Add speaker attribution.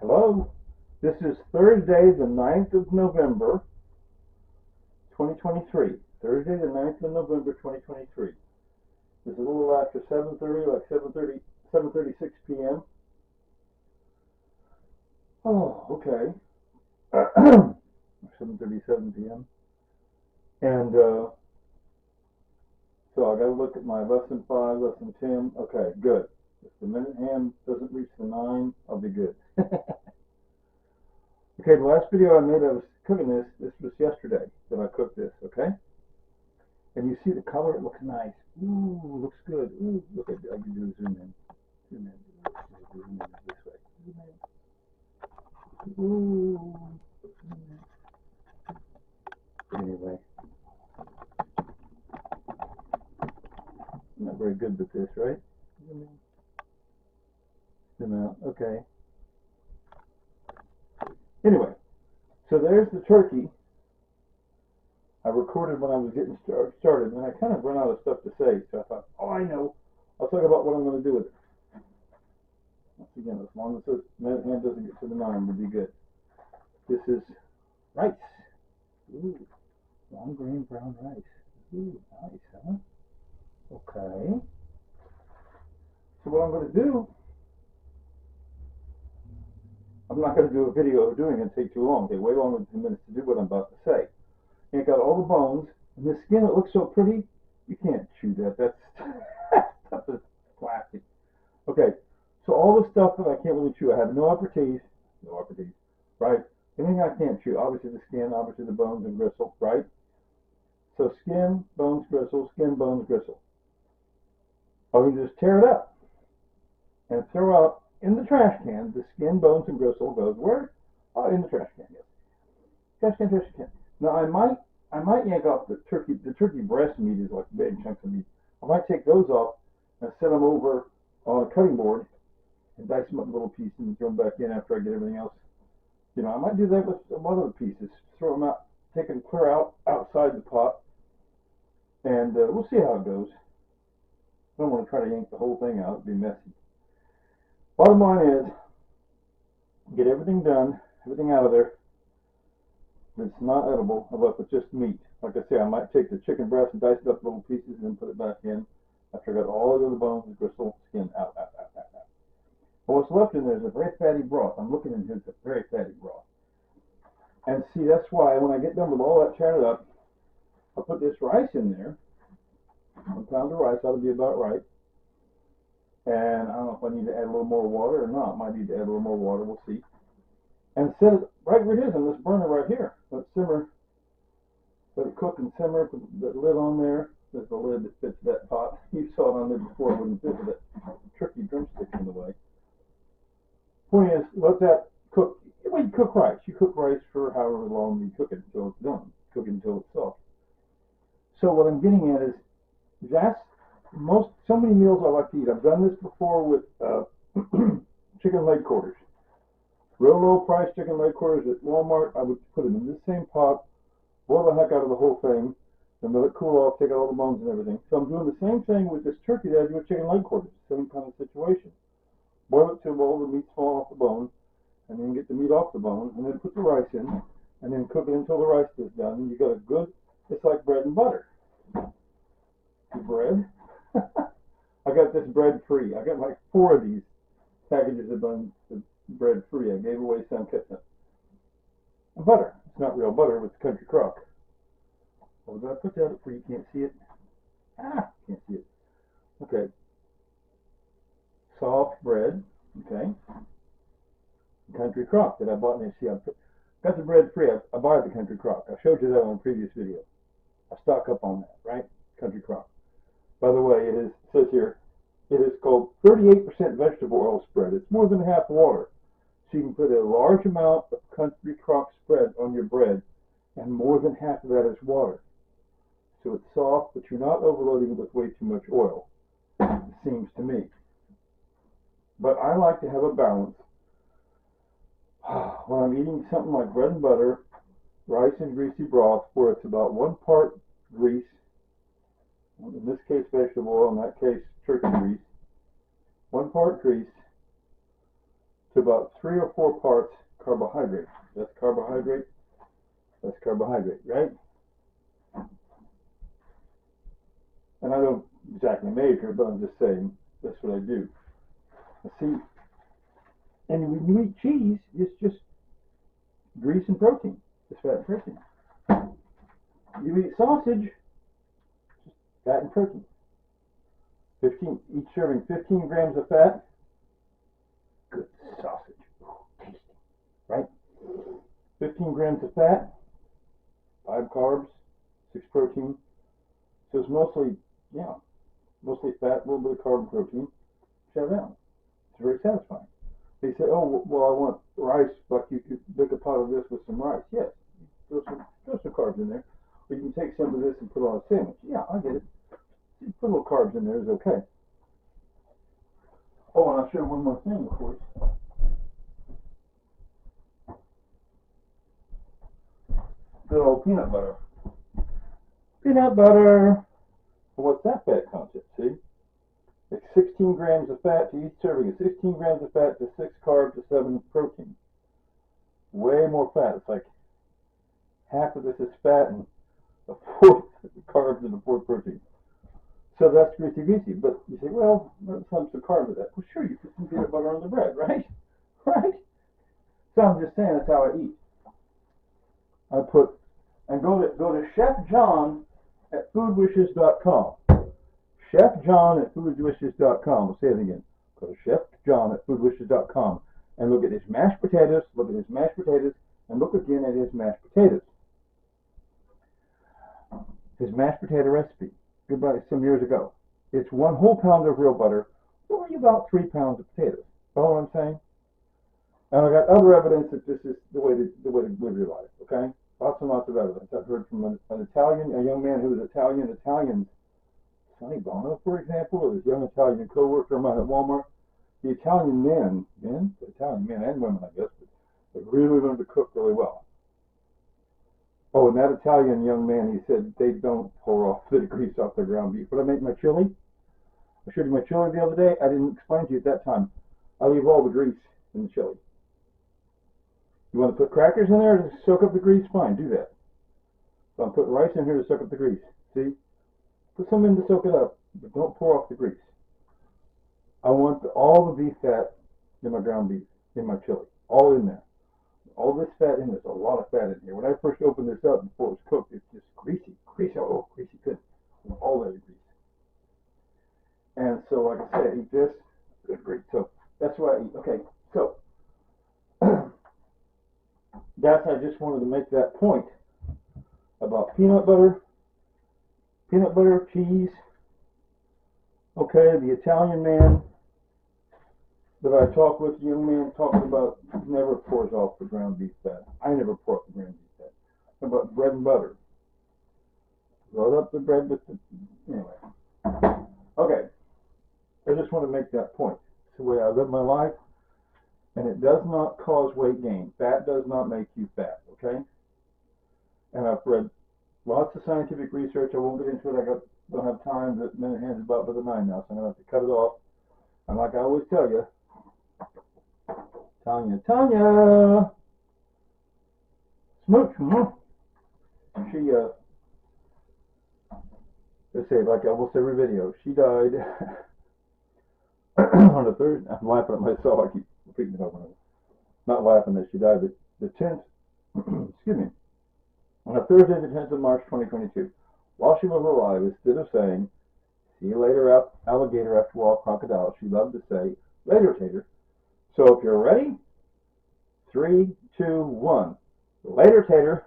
Speaker 1: Hello, this is Thursday the 9th of November 2023. Thursday the 9th of November 2023. It's a little after 7:30, like 7:36 p.m. Oh, okay. 7:37 p.m. And so I got to look at my lesson 5, lesson 10. Okay, good. If the minute hand doesn't reach the 9, I'll be good. Okay, the last video I made, I was cooking this. This was yesterday that I cooked this, okay? And you see the color, it looks nice. Ooh, looks good. Ooh, look at, I can do zoom in. Zoom in. Zoom in this way. Zoom in. Ooh. Anyway, I'm not very good with this, right? Zoom in. Zoom out. Okay. Anyway, so there's the turkey. I recorded when I was getting started, and I kind of run out of stuff to say, so I thought, oh, I know. I'll talk about what I'm going to do with it. Once again, as long as the minute hand doesn't get to the 9, we'll be good. This is rice. Ooh, long grain brown rice. Ooh, nice, huh? Okay. So what I'm going to do, I'm not going to do a video of doing it. It'll take too long. It'll take way longer than 2 minutes to do what I'm about to say. Yank out all the bones, and the skin, it looks so pretty, you can't chew that. That's stuff is plastic. Okay, so all the stuff that I can't really chew, I have no upper teeth, right? Anything I can't chew, obviously the skin, obviously the bones and gristle, right? So skin, bones, gristle, skin, bones, gristle. I can just tear it up and throw out in the trash can. The skin, bones, and gristle goes where? Oh, in the trash can, yes. Trash can, trash can. Now I might yank off the turkey. The turkey breast meat is like big chunks of meat. I might take those off and set them over on a cutting board and dice them up in little pieces and throw them back in after I get everything else. You know, I might do that with some other pieces. Throw them out, take them clear out outside the pot, and we'll see how it goes. I don't want to try to yank the whole thing out; it'd be messy. Bottom line is, get everything done, everything out of there. It's not edible unless it's just meat. Like I say, I might take the chicken breast and dice it up little pieces and then put it back in after I got all of the bones and gristle skin out. But what's left in there is a very fatty broth. I'm looking in here, it's a very fatty broth. And see, that's why when I get done with all that chatted up, I'll put this rice in there. 1 pound of rice ought to be about right. And I don't know if I need to add a little more water or not. Might need to add a little more water, we'll see. And set it right where it is on this burner right here. Let it simmer. Let it cook and simmer. Put the lid on there. There's the lid that fits that pot. You saw it on there before. It wouldn't fit with that turkey drumstick in the way. Point is, let that cook. When you cook rice, you cook rice for however long you cook it until it's done. Cook it until it's soft. So what I'm getting at is, that's so many meals I like to eat. I've done this before with chicken leg quarters. Real low price chicken leg quarters at Walmart. I would put them in this same pot, boil the heck out of the whole thing, and let it cool off, take out all the bones and everything. So I'm doing the same thing with this turkey that I do with chicken leg quarters. Same kind of situation. Boil it till all the meat's fall off the bone, and then get the meat off the bone, and then put the rice in, and then cook it until the rice is done. And you got a good, it's like bread and butter. The bread. I got this bread free. I got like 4 of these packages of bread free. I gave away some, kept them. And butter. It's not real butter, it's country crock. Oh, did I put that up where you can't see it? Can't see it. Okay. Soft bread. Okay. Country crock that I bought in the got the bread free. I buy the country crock. I showed you that on a previous video. I stock up on that, right? Country crock. By the way, it says here, it is called 38% vegetable oil spread. It's more than half water. So you can put a large amount of country crock spread on your bread, and more than half of that is water. So it's soft, but you're not overloading it with way too much oil, it seems to me. But I like to have a balance. When I'm eating something like bread and butter, rice and greasy broth, where it's about 1 part grease, in this case vegetable oil, in that case turkey grease, 1 part grease, to about 3 or 4 parts carbohydrate. That's carbohydrate. That's carbohydrate, right? And I don't exactly measure, but I'm just saying that's what I do. See, and when you eat cheese, it's just grease and protein. It's fat and protein. You eat sausage, just fat and protein. Each serving 15 grams of fat. Good sausage. Ooh, tasty, right? 15 grams of fat, 5 carbs, 6 protein. So it's mostly fat, a little bit of carb and protein. Shut down. It's very satisfying. They say, oh, well, I want rice, but you could make a pot of this with some rice. Yes, throw some carbs in there. Or you can take some of this and put on a sandwich. Yeah, I get it. Put a little carbs in there is okay. Oh, and I'll show you one more thing, of course. Good old peanut butter. Peanut butter. Well, what's that fat content, see? It's 16 grams of fat to each serving. It's 16 grams of fat to 6 carbs to 7 protein. Way more fat. It's like half of this is fat and a fourth carbs and a fourth protein. So that's greasy. But you say, well, let's have some carbs with that. Well, sure, you put some peanut butter on the bread, right? Right? So I'm just saying that's how I eat. Go to Chef John at foodwishes.com. Chef John at foodwishes.com. We'll say it again. Go to Chef John at foodwishes.com and look at his mashed potatoes. Look at his mashed potatoes and look again at his mashed potatoes. His mashed potato recipe. Goodbye, some years ago. It's 1 whole pound of real butter, or about 3 pounds of potatoes. Follow what I'm saying? And I got other evidence that this is the way to live your life. Okay, lots and lots of evidence. I've heard from a young man who was Italian, Sonny Bono, for example, or his young Italian co-worker of mine at Walmart. The Italian men and women, I guess, but they really learned to cook really well. Oh, and that Italian young man, he said they don't pour off the grease off their ground beef. When I make my chili, I showed you my chili the other day. I didn't explain to you at that time. I leave all the grease in the chili. You want to put crackers in there to soak up the grease? Fine, do that. So I'm putting rice in here to soak up the grease. See? Put some in to soak it up, but don't pour off the grease. I want all the beef fat in my ground beef, in my chili. All in there. All this fat in there. There's a lot of fat in here. When I first opened this up before it was cooked, it's just greasy. Greasy, good. All that grease. And so, like I said, I eat this. Good, great. So, that's what I eat. Okay, so, I just wanted to make that point about peanut butter, cheese. Okay, the Italian man that I talked with, the young man talking about, never pours off the ground beef fat. I never pour off the ground beef fat. How about bread and butter? Load up the bread with the, anyway. Okay, I just want to make that point. It's the way I live my life, and it does not cause weight gain. Fat does not make you fat, okay? And I've read lots of scientific research. I won't get into it. Don't have time. The minute hand's about by the 9 now, so I'm going to have to cut it off. And like I always tell you, Tanya, smooch, she, let's say, like almost every video, she died on the third. I'm laughing at myself. I keep repeating it over and over. Not laughing that she died, but the 10th, excuse me, on a Thursday, the 10th of March, 2022, while she was alive, instead of saying, see you later, alligator, after all, crocodile, she loved to say, later, tater. So if you're ready, 3, 2, 1. Later, tater.